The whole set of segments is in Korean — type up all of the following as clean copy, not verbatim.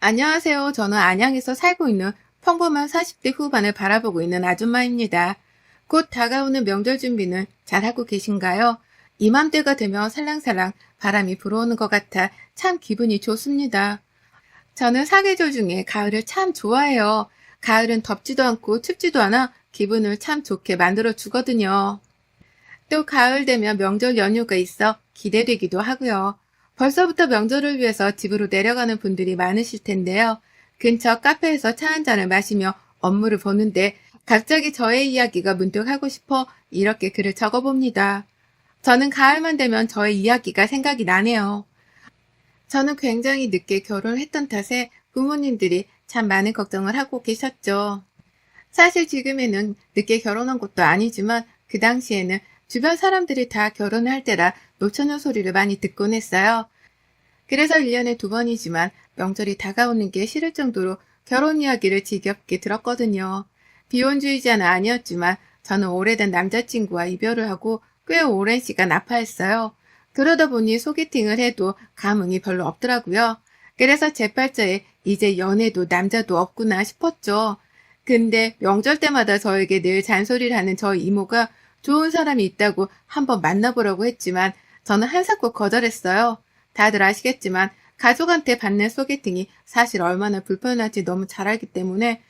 안녕하세요. 저는 안양에서 살고 있는 평범한 40대 후반을 바라보고 있는 아줌마입니다. 곧 다가오는 명절 준비는 잘하고 계신가요? 이맘때가 되면 살랑살랑 바람이 불어오는 것 같아 참 기분이 좋습니다. 저는 사계절 중에 가을을 참 좋아해요. 가을은 덥지도 않고 춥지도 않아 기분을 참 좋게 만들어 주거든요. 또 가을 되면 명절 연휴가 있어 기대되기도 하고요. 벌써부터 명절을 위해서 집으로 내려가는 분들이 많으실 텐데요. 근처 카페에서 차 한 잔을 마시며 업무를 보는데 갑자기 저의 이야기가 문득 하고 싶어 이렇게 글을 적어봅니다. 저는 가을만 되면 저의 이야기가 생각이 나네요. 저는 굉장히 늦게 결혼을 했던 탓에 부모님들이 참 많은 걱정을 하고 계셨죠. 사실 지금에는 늦게 결혼한 것도 아니지만 그 당시에는 주변 사람들이 다 결혼을 할 때라 노처녀 소리를 많이 듣곤 했어요. 그래서 1년에 2번이지만 명절이 다가오는 게 싫을 정도로 결혼 이야기를 지겹게 들었거든요. 비혼주의자는 아니었지만 저는 오래된 남자친구와 이별을 하고 꽤 오랜 시간 아파했어요. 그러다 보니 소개팅을 해도 감흥이 별로 없더라고요. 그래서 제 팔자에 이제 연애도 남자도 없구나 싶었죠. 근데 명절 때마다 저에게 늘 잔소리를 하는 저희 이모가 좋은 사람이 있다고 한번 만나보라고 했지만 저는 한사코 거절했어요. 다들 아시겠지만 가족한테 받는 소개팅이 사실 얼마나 불편할지 너무 잘 알기 때문에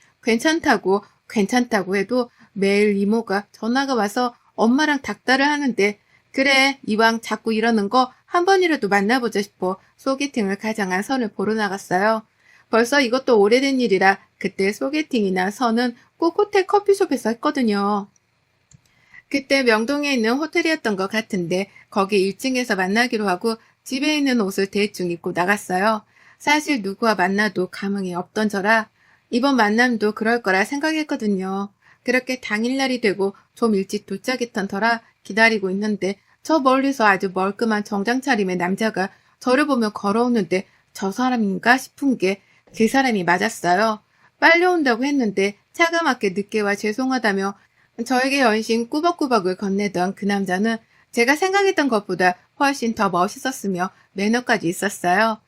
괜찮다고 해도 매일 이모가 전화가 와서 엄마랑 닥달을 하는데 그래 이왕 자꾸 이러는 거 한 번이라도 만나보자 싶어 소개팅을 가장한 선을 보러 나갔어요. 벌써 이것도 오래된 일이라 그때 소개팅이나 선은 꼭 호텔 커피숍에서 했거든요. 그때 명동에 있는 호텔이었던 것 같은데 거기 1층에서 만나기로 하고 집에 있는 옷을 대충 입고 나갔어요. 사실 누구와 만나도 감흥이 없던 저라 이번 만남도 그럴 거라 생각했거든요. 그렇게 당일날이 되고 좀 일찍 도착했던 터라 기다리고 있는데 저 멀리서 아주 멀끔한 정장 차림의 남자가 저를 보며 걸어오는데 저 사람인가 싶은 게 그 사람이 맞았어요. 빨리 온다고 했는데 차가 막게 늦게 와 죄송하다며 저에게 연신 꾸벅꾸벅을 건네던 그 남자는 제가 생각했던 것보다 훨씬 더 멋있었으며 매너까지 있었어요.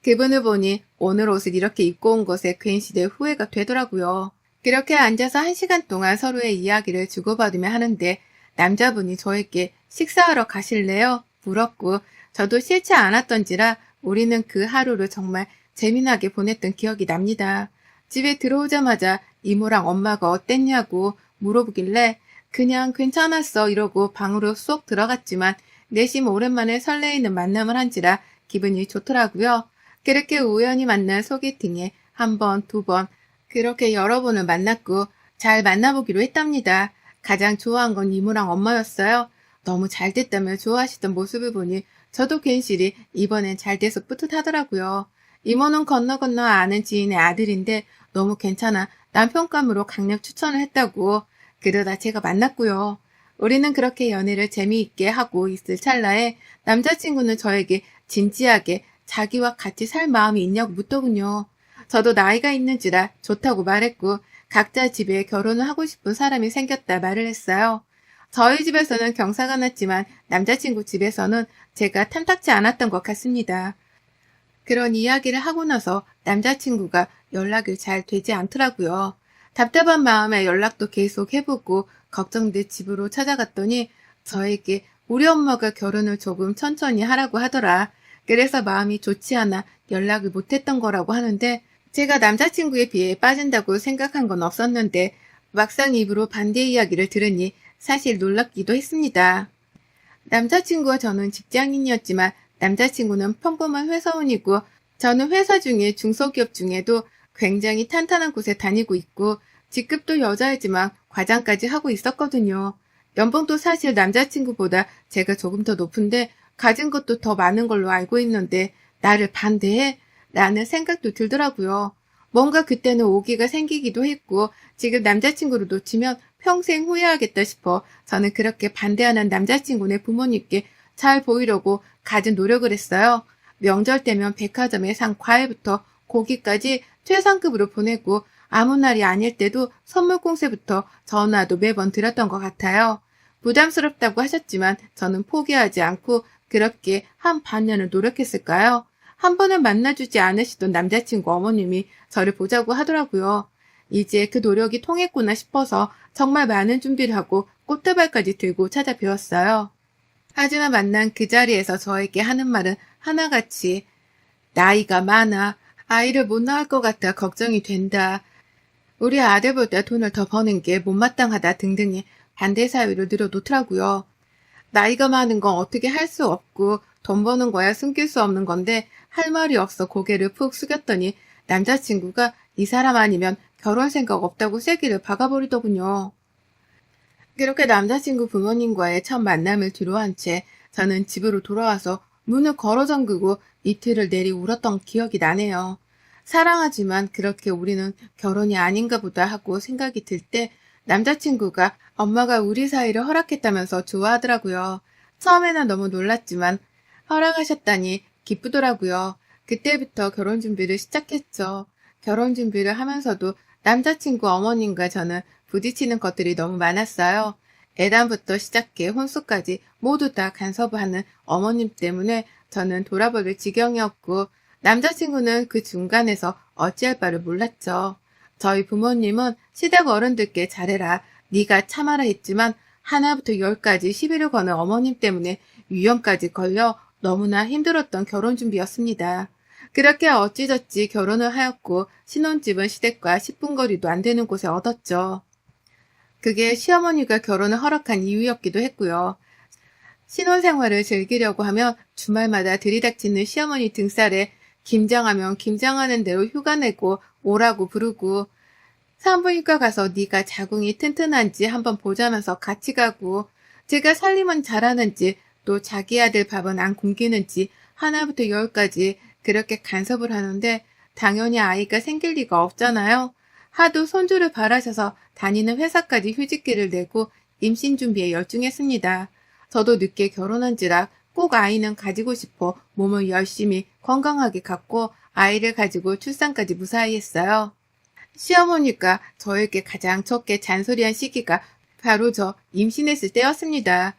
그분을 보니 오늘 옷을 이렇게 입고 온 것에 괜시 내 후회가 되더라고요. 그렇게 앉아서 1시간 동안 서로의 이야기를 주고받으며 하는데 남자분이 저에게 식사하러 가실래요? 물었고 저도 싫지 않았던지라 우리는 그 하루를 정말 재미나게 보냈던 기억이 납니다. 집에 들어오자마자 이모랑 엄마가 어땠냐고 물어보길래 그냥 괜찮았어 이러고 방으로 쏙 들어갔지만 내심 오랜만에 설레이는 만남을 한지라 기분이 좋더라고요. 그렇게 우연히 만난 소개팅에 한 번, 두 번, 그렇게 여러 번을 만났고 잘 만나보기로 했답니다. 가장 좋아한 건 이모랑 엄마였어요. 너무 잘 됐다며 좋아하시던 모습을 보니 저도 괜시리 이번엔 잘 돼서 뿌듯하더라고요. 이모는 건너 건너 아는 지인의 아들인데 너무 괜찮아 남편감으로 강력 추천을 했다고. 그러다 제가 만났고요. 우리는 그렇게 연애를 재미있게 하고 있을 찰나에 남자친구는 저에게 진지하게 자기와 같이 살 마음이 있냐고 묻더군요. 저도 나이가 있는지라 좋다고 말했고 각자 집에 결혼을 하고 싶은 사람이 생겼다 말을 했어요. 저희 집에서는 경사가 났지만 남자친구 집에서는 제가 탐탁지 않았던 것 같습니다. 그런 이야기를 하고 나서 남자친구가 연락이 잘 되지 않더라고요. 답답한 마음에 연락도 계속 해보고 걱정돼 집으로 찾아갔더니 저에게 우리 엄마가 결혼을 조금 천천히 하라고 하더라. 그래서 마음이 좋지 않아 연락을 못했던 거라고 하는데 제가 남자친구에 비해 빠진다고 생각한 건 없었는데 막상 입으로 반대 이야기를 들으니 사실 놀랍기도 했습니다. 남자친구와 저는 직장인이었지만 남자친구는 평범한 회사원이고 저는 회사 중에 중소기업 중에도 굉장히 탄탄한 곳에 다니고 있고 직급도 여자이지만 과장까지 하고 있었거든요. 연봉도 사실 남자친구보다 제가 조금 더 높은데 가진 것도 더 많은 걸로 알고 있는데 나를 반대해? 라는 생각도 들더라고요. 뭔가 그때는 오기가 생기기도 했고 지금 남자친구를 놓치면 평생 후회하겠다 싶어 저는 그렇게 반대하는 남자친구네 부모님께 잘 보이려고 갖은 노력을 했어요. 명절 때면 백화점에 산 과일부터 고기까지 최상급으로 보내고 아무 날이 아닐 때도 선물 공세부터 전화도 매번 드렸던 것 같아요. 부담스럽다고 하셨지만 저는 포기하지 않고 그렇게 한 반년을 노력했을까요? 한 번은 만나주지 않으시던 남자친구 어머님이 저를 보자고 하더라고요. 이제 그 노력이 통했구나 싶어서 정말 많은 준비를 하고 꽃다발까지 들고 찾아뵈었어요. 하지만 만난 그 자리에서 저에게 하는 말은 하나같이 나이가 많아, 아이를 못 낳을 것 같아 걱정이 된다, 우리 아들보다 돈을 더 버는 게 못마땅하다 등등의 반대 사유를 늘어놓더라고요. 나이가 많은 건 어떻게 할 수 없고 돈 버는 거야 숨길 수 없는 건데 할 말이 없어 고개를 푹 숙였더니 남자친구가 이 사람 아니면 결혼 생각 없다고 세기를 박아버리더군요. 그렇게 남자친구 부모님과의 첫 만남을 뒤로한 채 저는 집으로 돌아와서 문을 걸어 잠그고 이틀을 내리 울었던 기억이 나네요. 사랑하지만 그렇게 우리는 결혼이 아닌가 보다 하고 생각이 들 때 남자친구가 엄마가 우리 사이를 허락했다면서 좋아하더라고요. 처음에는 너무 놀랐지만 허락하셨다니 기쁘더라고요. 그때부터 결혼 준비를 시작했죠. 결혼 준비를 하면서도 남자친구 어머님과 저는 부딪히는 것들이 너무 많았어요. 애단부터 시작해 혼수까지 모두 다 간섭을 하는 어머님 때문에 저는 돌아버릴 지경이었고 남자친구는 그 중간에서 어찌할 바를 몰랐죠. 저희 부모님은 시댁 어른들께 잘해라, 네가 참아라 했지만 하나부터 열까지 시비를 거는 어머님 때문에 위험까지 걸려 너무나 힘들었던 결혼 준비였습니다. 그렇게 어찌저찌 결혼을 하였고 신혼집은 시댁과 10분 거리도 안 되는 곳에 얻었죠. 그게 시어머니가 결혼을 허락한 이유였기도 했고요. 신혼생활을 즐기려고 하면 주말마다 들이닥치는 시어머니 등살에 김장하면 김장하는 대로 휴가 내고 오라고 부르고 산부인과 가서 네가 자궁이 튼튼한지 한번 보자면서 같이 가고 제가 살림은 잘하는지 또 자기 아들 밥은 안 굶기는지 하나부터 열까지 그렇게 간섭을 하는데 당연히 아이가 생길 리가 없잖아요. 하도 손주를 바라셔서 다니는 회사까지 휴직기를 내고 임신 준비에 열중했습니다. 저도 늦게 결혼한지라 꼭 아이는 가지고 싶어 몸을 열심히 건강하게 갖고 아이를 가지고 출산까지 무사히 했어요. 시어머니가 저에게 가장 적게 잔소리한 시기가 바로 저 임신했을 때였습니다.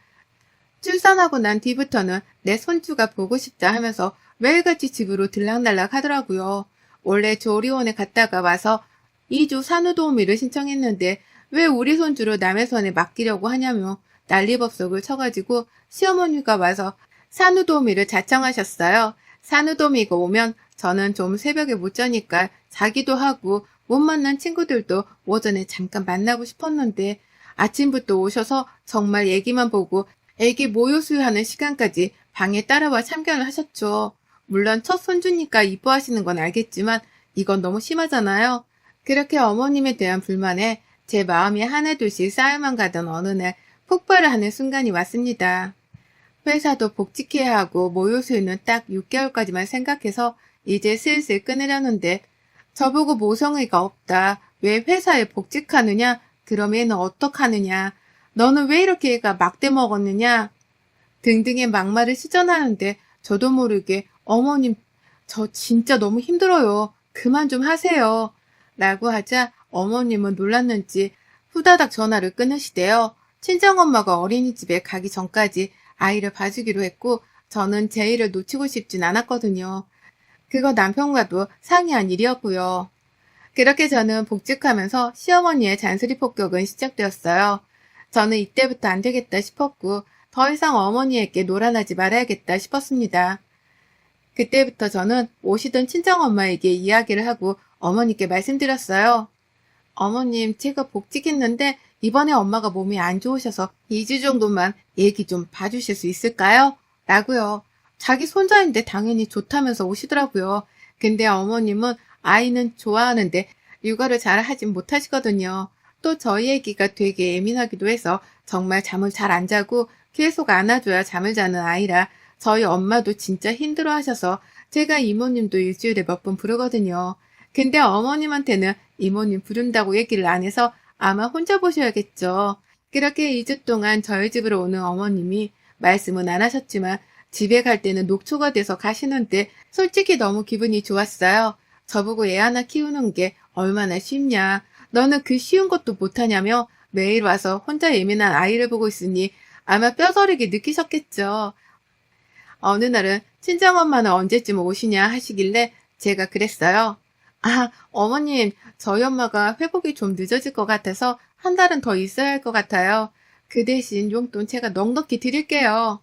출산하고 난 뒤부터는 내 손주가 보고 싶다 하면서 매일같이 집으로 들락날락 하더라고요. 원래 조리원에 갔다가 와서 2주 산후도우미를 신청했는데 왜 우리 손주를 남의 손에 맡기려고 하냐며 난리법석을 쳐가지고 시어머니가 와서 산후도우미를 자청하셨어요. 산후도우미가 오면 저는 좀 새벽에 못 자니까 자기도 하고 못 만난 친구들도 오전에 잠깐 만나고 싶었는데 아침부터 오셔서 정말 애기만 보고 애기 모유 수유하는 시간까지 방에 따라와 참견을 하셨죠. 물론 첫 손주니까 이뻐하시는 건 알겠지만 이건 너무 심하잖아요. 그렇게 어머님에 대한 불만에 제 마음이 하나둘씩 쌓여만 가던 어느 날 폭발을 하는 순간이 왔습니다. 회사도 복직해야 하고 모유 수유는 딱 6개월까지만 생각해서 이제 슬슬 끊으려는데 저보고 모성의가 없다. 왜 회사에 복직하느냐? 그럼 얘는 어떡하느냐? 너는 왜 이렇게 애가 막대 먹었느냐? 등등의 막말을 시전하는데 저도 모르게 어머님 저 진짜 너무 힘들어요. 그만 좀 하세요. 라고 하자 어머님은 놀랐는지 후다닥 전화를 끊으시대요. 친정엄마가 어린이집에 가기 전까지 아이를 봐주기로 했고 저는 제 일을 놓치고 싶진 않았거든요. 그거 남편과도 상의한 일이었고요. 그렇게 저는 복직하면서 시어머니의 잔소리 폭격은 시작되었어요. 저는 이때부터 안 되겠다 싶었고 더 이상 어머니에게 노란하지 말아야겠다 싶었습니다. 그때부터 저는 오시던 친정엄마에게 이야기를 하고 어머니께 말씀드렸어요. 어머님, 제가 복직했는데 이번에 엄마가 몸이 안 좋으셔서 2주 정도만 얘기 좀 봐주실 수 있을까요? 라고요. 자기 손자인데 당연히 좋다면서 오시더라고요. 근데 어머님은 아이는 좋아하는데 육아를 잘 하진 못하시거든요. 또 저희 애기가 되게 예민하기도 해서 정말 잠을 잘 안 자고 계속 안아줘야 잠을 자는 아이라 저희 엄마도 진짜 힘들어 하셔서 제가 이모님도 일주일에 몇 번 부르거든요. 근데 어머님한테는 이모님 부른다고 얘기를 안 해서 아마 혼자 보셔야겠죠. 그렇게 2주 동안 저희 집으로 오는 어머님이 말씀은 안 하셨지만 집에 갈 때는 녹초가 돼서 가시는데 솔직히 너무 기분이 좋았어요. 저보고 애 하나 키우는 게 얼마나 쉽냐. 너는 그 쉬운 것도 못하냐며 매일 와서 혼자 예민한 아이를 보고 있으니 아마 뼈저리게 느끼셨겠죠. 어느 날은 친정엄마는 언제쯤 오시냐 하시길래 제가 그랬어요. 아, 어머님, 저희 엄마가 회복이 좀 늦어질 것 같아서 한 달은 더 있어야 할 것 같아요. 그 대신 용돈 제가 넉넉히 드릴게요.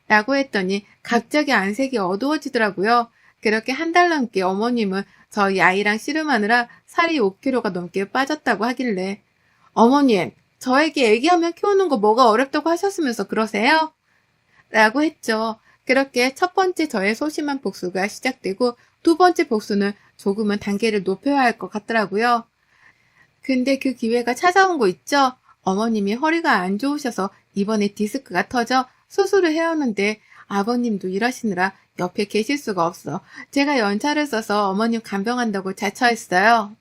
라고 했더니 갑자기 안색이 어두워지더라고요. 그렇게 한 달 넘게 어머님은 저희 아이랑 씨름하느라 살이 5kg가 넘게 빠졌다고 하길래 어머님, 저에게 애기하면 키우는 거 뭐가 어렵다고 하셨으면서 그러세요? 라고 했죠. 그렇게 첫 번째 저의 소심한 복수가 시작되고 두 번째 복수는 조금은 단계를 높여야 할 것 같더라고요. 근데 그 기회가 찾아온 거 있죠? 어머님이 허리가 안 좋으셔서 이번에 디스크가 터져 수술을 해왔는데 아버님도 일하시느라 옆에 계실 수가 없어. 제가 연차를 써서 어머님 간병한다고 자처했어요.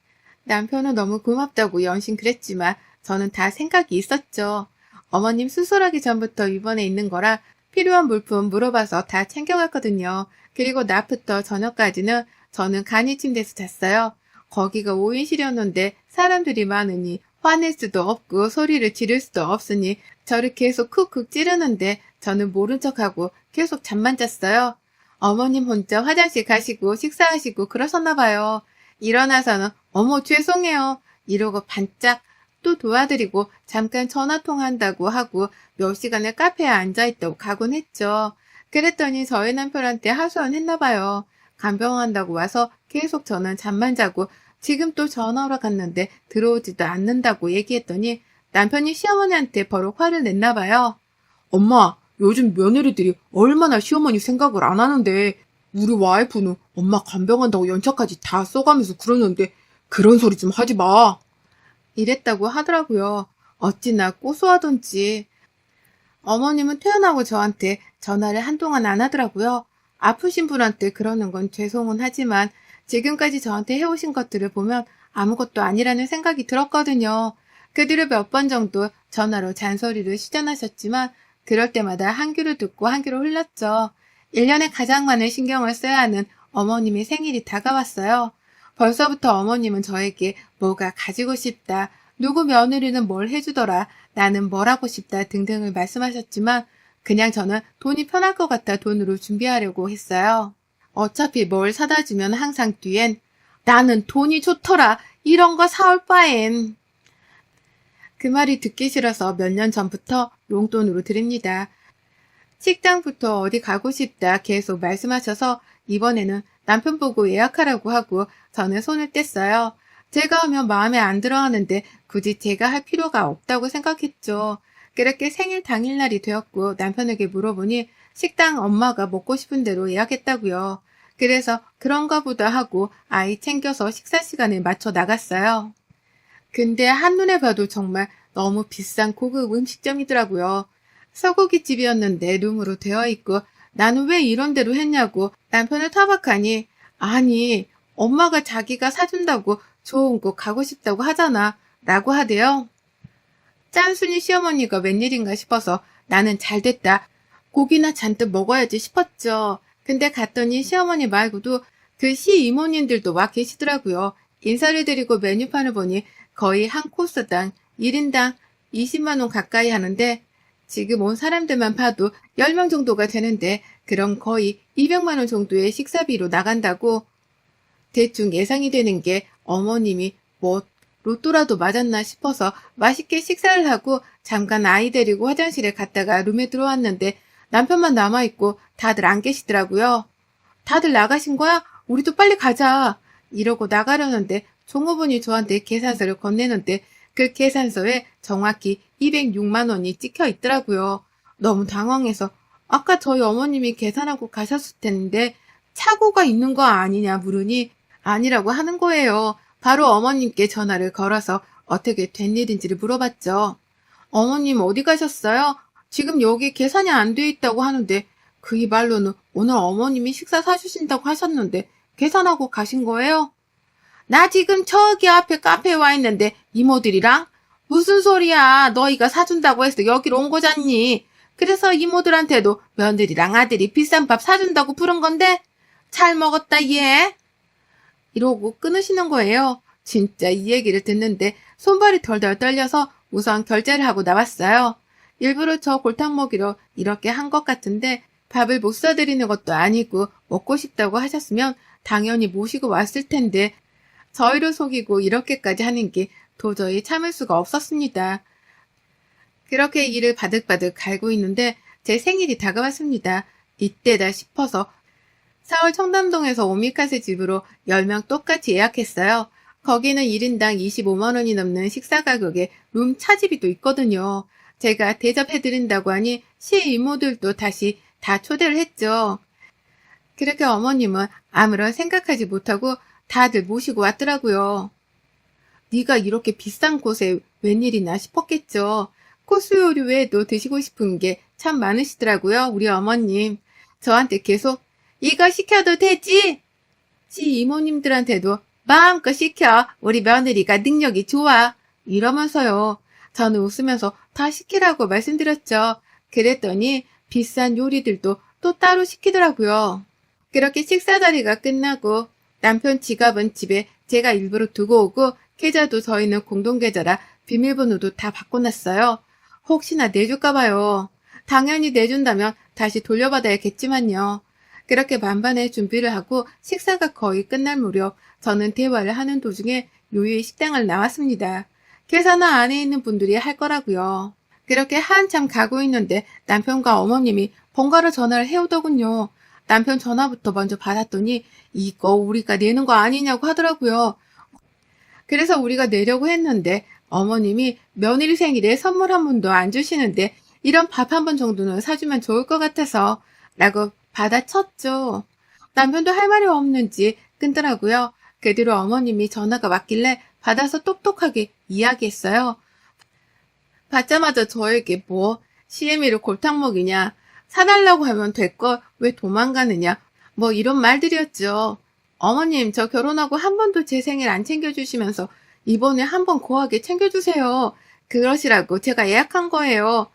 남편은 너무 고맙다고 연신 그랬지만 저는 다 생각이 있었죠. 어머님 수술하기 전부터 입원해 있는 거라 필요한 물품 물어봐서 다 챙겨갔거든요. 그리고 낮부터 저녁까지는 저는 간이 침대에서 잤어요. 거기가 5인실이었는데 사람들이 많으니 화낼 수도 없고 소리를 지를 수도 없으니 저를 계속 쿡쿡 찌르는데 저는 모른 척하고 계속 잠만 잤어요. 어머님 혼자 화장실 가시고 식사하시고 그러셨나 봐요. 일어나서는 어머 죄송해요 이러고 반짝 또 도와드리고 잠깐 전화통화한다고 하고 몇 시간을 카페에 앉아있다고 가곤 했죠. 그랬더니 저희 남편한테 하소연했나 봐요. 간병한다고 와서 계속 저는 잠만 자고 지금 또 전화하러 갔는데 들어오지도 않는다고 얘기했더니 남편이 시어머니한테 버럭 화를 냈나 봐요. 엄마, 요즘 며느리들이 얼마나 시어머니 생각을 안 하는데 우리 와이프는 엄마 간병한다고 연차까지 다 써가면서 그러는데 그런 소리 좀 하지 마. 이랬다고 하더라고요. 어찌나 고소하던지. 어머님은 퇴원하고 저한테 전화를 한동안 안 하더라고요. 아프신 분한테 그러는 건 죄송은 하지만 지금까지 저한테 해오신 것들을 보면 아무것도 아니라는 생각이 들었거든요. 그 뒤로 몇 번 정도 전화로 잔소리를 시전하셨지만 그럴 때마다 한 귀로 듣고 한 귀로 흘렸죠. 1년에 가장 많은 신경을 써야 하는 어머님의 생일이 다가왔어요. 벌써부터 어머님은 저에게 뭐가 가지고 싶다, 누구 며느리는 뭘 해주더라, 나는 뭘 하고 싶다 등등을 말씀하셨지만 그냥 저는 돈이 편할 것 같아 돈으로 준비하려고 했어요. 어차피 뭘 사다 주면 항상 뒤엔 나는 돈이 좋더라, 이런 거 사올 바엔. 그 말이 듣기 싫어서 몇 년 전부터 용돈으로 드립니다. 식당부터 어디 가고 싶다 계속 말씀하셔서 이번에는 남편 보고 예약하라고 하고 저는 손을 뗐어요. 제가 하면 마음에 안 들어 하는데 굳이 제가 할 필요가 없다고 생각했죠. 그렇게 생일 당일날이 되었고 남편에게 물어보니 식당 엄마가 먹고 싶은 대로 예약했다고요. 그래서 그런가 보다 하고 아이 챙겨서 식사 시간에 맞춰 나갔어요. 근데 한눈에 봐도 정말 너무 비싼 고급 음식점이더라고요. 소고기집이었는데 룸으로 되어 있고 나는 왜 이런 대로 했냐고 남편을 타박하니 아니 엄마가 자기가 사준다고 좋은 곳 가고 싶다고 하잖아 라고 하대요. 짠순이 시어머니가 웬일인가 싶어서 나는 잘됐다. 고기나 잔뜩 먹어야지 싶었죠. 근데 갔더니 시어머니 말고도 그 시이모님들도 와 계시더라고요. 인사를 드리고 메뉴판을 보니 거의 한 코스당 1인당 20만 원 가까이 하는데 지금 온 사람들만 봐도 10명 정도가 되는데 그럼 거의 200만 원 정도의 식사비로 나간다고 대충 예상이 되는 게 어머님이 뭐 로또라도 맞았나 싶어서 맛있게 식사를 하고 잠깐 아이 데리고 화장실에 갔다가 룸에 들어왔는데 남편만 남아있고 다들 안 계시더라고요. 다들 나가신 거야? 우리도 빨리 가자. 이러고 나가려는데 종업원이 저한테 계산서를 건네는데 그 계산서에 정확히 206만 원이 찍혀 있더라고요. 너무 당황해서 아까 저희 어머님이 계산하고 가셨을 텐데 착오가 있는 거 아니냐 물으니 아니라고 하는 거예요. 바로 어머님께 전화를 걸어서 어떻게 된 일인지를 물어봤죠. 어머님 어디 가셨어요? 지금 여기 계산이 안 돼 있다고 하는데 그이 말로는 오늘 어머님이 식사 사주신다고 하셨는데 계산하고 가신 거예요? 나 지금 저기 앞에 카페에 와 있는데 이모들이랑 무슨 소리야 너희가 사준다고 해서 여기로 온 거잖니. 그래서 이모들한테도 며느리랑 아들이 비싼 밥 사준다고 부른 건데 잘 먹었다 얘. 이러고 끊으시는 거예요. 진짜 이 얘기를 듣는데 손발이 덜덜 떨려서 우선 결제를 하고 나왔어요. 일부러 저 골탕 먹이러 이렇게 한 것 같은데 밥을 못 사드리는 것도 아니고 먹고 싶다고 하셨으면 당연히 모시고 왔을 텐데 저희를 속이고 이렇게까지 하는 게 도저히 참을 수가 없었습니다. 그렇게 이를 바득바득 갈고 있는데 제 생일이 다가왔습니다. 이때다 싶어서 서울 청담동에서 오미카세 집으로 10명 똑같이 예약했어요. 거기는 1인당 25만 원이 넘는 식사 가격에 룸 차집이 또 있거든요. 제가 대접해드린다고 하니 시이모들도 다시 다 초대를 했죠. 그렇게 어머님은 아무런 생각하지 못하고 다들 모시고 왔더라고요. 네가 이렇게 비싼 곳에 웬일이나 싶었겠죠. 코스 요리 외에도 드시고 싶은 게 참 많으시더라고요, 우리 어머님. 저한테 계속 이거 시켜도 되지? 시 이모님들한테도 마음껏 시켜. 우리 며느리가 능력이 좋아. 이러면서요. 저는 웃으면서 다 시키라고 말씀드렸죠. 그랬더니 비싼 요리들도 또 따로 시키더라고요. 그렇게 식사 자리가 끝나고 남편 지갑은 집에 제가 일부러 두고 오고 계좌도 저희는 공동계좌라 비밀번호도 다 바꿔놨어요. 혹시나 내줄까봐요. 당연히 내준다면 다시 돌려받아야겠지만요. 그렇게 만반의 준비를 하고 식사가 거의 끝날 무렵 저는 대화를 하는 도중에 요유의 식당을 나왔습니다. 계산은 안에 있는 분들이 할 거라고요. 그렇게 한참 가고 있는데 남편과 어머님이 번갈아 전화를 해오더군요. 남편 전화부터 먼저 받았더니 이거 우리가 내는 거 아니냐고 하더라고요. 그래서 우리가 내려고 했는데 어머님이 며느리 생일에 선물 한 번도 안 주시는데 이런 밥 한 번 정도는 사주면 좋을 것 같아서 라고 받아쳤죠. 남편도 할 말이 없는지 끊더라고요. 그 뒤로 어머님이 전화가 왔길래 받아서 똑똑하게 이야기했어요. 받자마자 저에게 뭐 CM이를 골탕 먹이냐, 사달라고 하면 될 걸 왜 도망가느냐, 뭐 이런 말들이었죠. 어머님, 저 결혼하고 한 번도 제 생일 안 챙겨주시면서 이번에 한 번 고하게 챙겨주세요. 그러시라고 제가 예약한 거예요.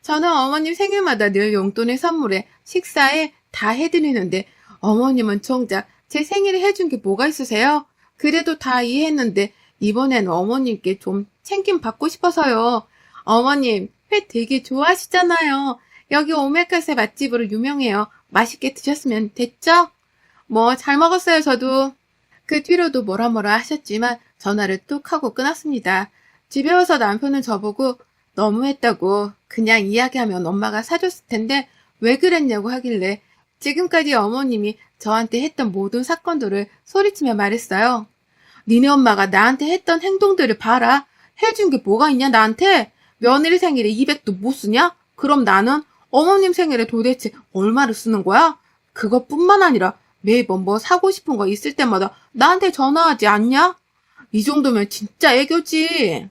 저는 어머님 생일마다 늘 용돈에 선물에 식사에 다 해드리는데 어머님은 정작 제 생일에 해준 게 뭐가 있으세요? 그래도 다 이해했는데 이번엔 어머님께 좀 챙김 받고 싶어서요. 어머님, 회 되게 좋아하시잖아요. 여기 오메카세 맛집으로 유명해요. 맛있게 드셨으면 됐죠? 뭐 잘 먹었어요, 저도. 그 뒤로도 뭐라 하셨지만 전화를 뚝 하고 끊었습니다. 집에 와서 남편은 저보고 너무했다고 그냥 이야기하면 엄마가 사줬을 텐데 왜 그랬냐고 하길래 지금까지 어머님이 저한테 했던 모든 사건들을 소리치며 말했어요. 니네 엄마가 나한테 했던 행동들을 봐라. 해준 게 뭐가 있냐 나한테? 며느리 생일에 200도 못 쓰냐? 그럼 나는 어머님 생일에 도대체 얼마를 쓰는 거야? 그것뿐만 아니라 매번 뭐 사고 싶은 거 있을 때마다 나한테 전화하지 않냐? 이 정도면 진짜 애교지.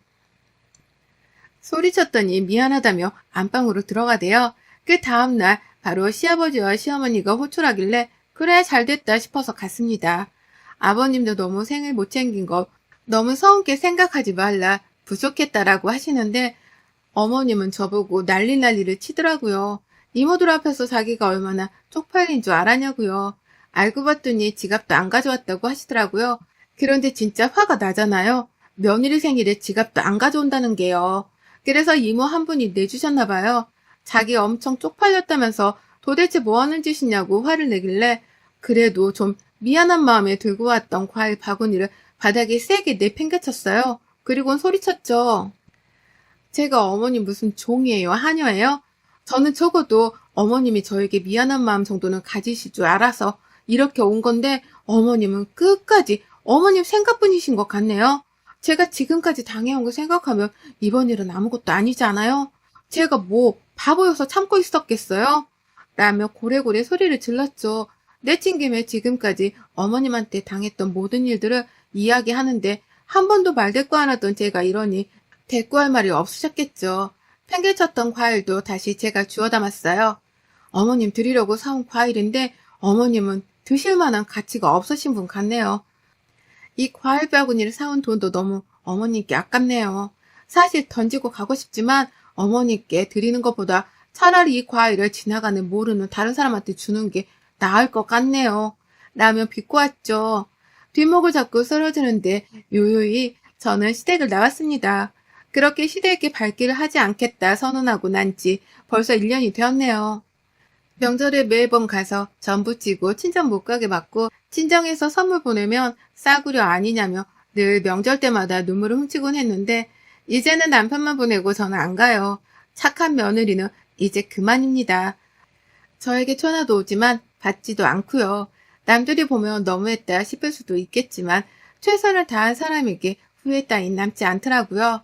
소리쳤더니 미안하다며 안방으로 들어가대요. 그 다음날 바로 시아버지와 시어머니가 호출하길래 그래 잘됐다 싶어서 갔습니다. 아버님도 너무 생일 못 챙긴 거 너무 서운게 생각하지 말라 부족했다라고 하시는데 어머님은 저보고 난리를 치더라고요. 이모들 앞에서 자기가 얼마나 쪽팔린 줄 알았냐고요. 알고 봤더니 지갑도 안 가져왔다고 하시더라고요. 그런데 진짜 화가 나잖아요. 며느리 생일에 지갑도 안 가져온다는 게요. 그래서 이모 한 분이 내주셨나 봐요. 자기 엄청 쪽팔렸다면서 도대체 뭐 하는 짓이냐고 화를 내길래 그래도 좀 미안한 마음에 들고 왔던 과일 바구니를 바닥에 세게 내팽개쳤어요. 그리고는 소리쳤죠. 제가 어머니 무슨 종이에요? 하녀예요? 저는 적어도 어머님이 저에게 미안한 마음 정도는 가지실 줄 알아서 이렇게 온 건데 어머님은 끝까지 어머님 생각뿐이신 것 같네요. 제가 지금까지 당해온 거 생각하면 이번 일은 아무것도 아니지 않아요? 제가 뭐 바보여서 참고 있었겠어요? 라며 고래고래 소리를 질렀죠. 내친김에 지금까지 어머님한테 당했던 모든 일들을 이야기하는데 한 번도 말대꾸 안 하던 제가 이러니 대꾸할 말이 없으셨겠죠. 팽개쳤던 과일도 다시 제가 주워 담았어요. 어머님 드리려고 사온 과일인데 어머님은 드실 만한 가치가 없으신 분 같네요. 이 과일 바구니를 사온 돈도 너무 어머님께 아깝네요. 사실 던지고 가고 싶지만 어머님께 드리는 것보다 차라리 이 과일을 지나가는 모르는 다른 사람한테 주는 게 나을 것 같네요. 라며 비꼬았죠. 뒷목을 잡고 쓰러지는데 요요히 저는 시댁을 나왔습니다. 그렇게 시댁에 발길을 하지 않겠다 선언하고 난 지 벌써 1년이 되었네요. 명절에 매번 가서 전부 찌고 친정 못 가게 맞고 친정에서 선물 보내면 싸구려 아니냐며 늘 명절 때마다 눈물을 훔치곤 했는데 이제는 남편만 보내고 저는 안 가요. 착한 며느리는 이제 그만입니다. 저에게 전화도 오지만 받지도 않고요. 남들이 보면 너무했다 싶을 수도 있겠지만 최선을 다한 사람에게 후회 따윈 남지 않더라고요.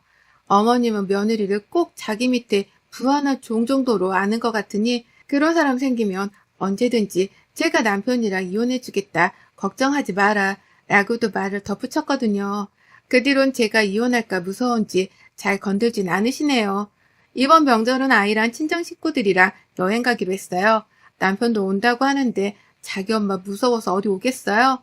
어머님은 며느리를 꼭 자기 밑에 부하나 종 정도로 아는 것 같으니 그런 사람 생기면 언제든지 제가 남편이랑 이혼해주겠다. 걱정하지 마라. 라고도 말을 덧붙였거든요. 그 뒤론 제가 이혼할까 무서운지 잘 건들진 않으시네요. 이번 명절은 아이랑 친정 식구들이랑 여행 가기로 했어요. 남편도 온다고 하는데 자기 엄마 무서워서 어디 오겠어요?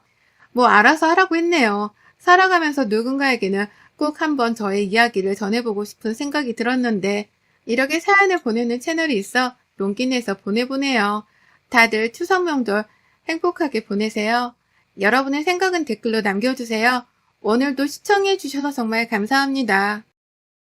뭐 알아서 하라고 했네요. 살아가면서 누군가에게는 꼭 한번 저의 이야기를 전해보고 싶은 생각이 들었는데 이렇게 사연을 보내는 채널이 있어 용기 내서 보내보네요. 다들 추석 명절 행복하게 보내세요. 여러분의 생각은 댓글로 남겨주세요. 오늘도 시청해주셔서 정말 감사합니다.